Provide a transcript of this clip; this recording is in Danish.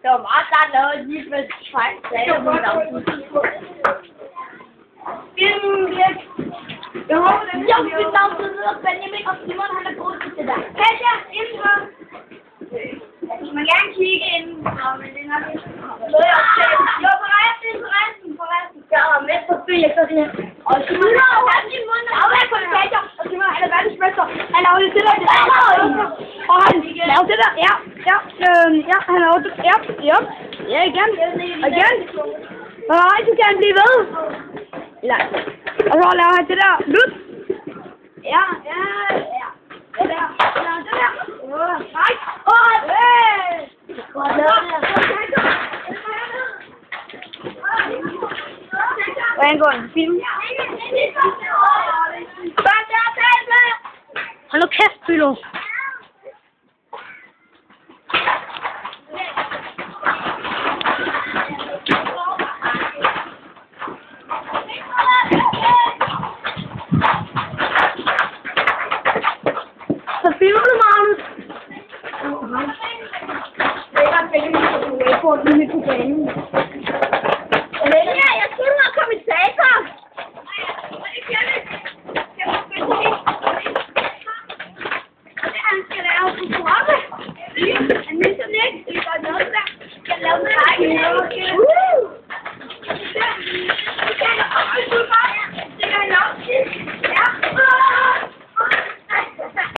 Det var meget klart lavet lige med fejl. Jeg håber, det er jo, vi navnede og Benjamin og Simon, han er god til det der. Katja, indenfor. Du må gerne kigge inden. Men det er nok ikke. Jo, forresten. Jeg er med på bil, så det her. Og Simon har været i munden. Jeg har været på Katja, og Simon han er verdensmester. Han laver det der. Og han laver det der. Ja, han laver det. Ja, igen. Nej, du kan blive ved. Og så laver han det der. Lut. Ja. Det der. Nej. Hvordan går den? Film? Hold nu kæft, Pylo. Så filmer du, Magnus? Det er ret vigtigt, at få den på banen. Jeg skulle have kommentator. Han skal lave på kroppe. Han misser ikke. Det er noget, der skal lave med dig.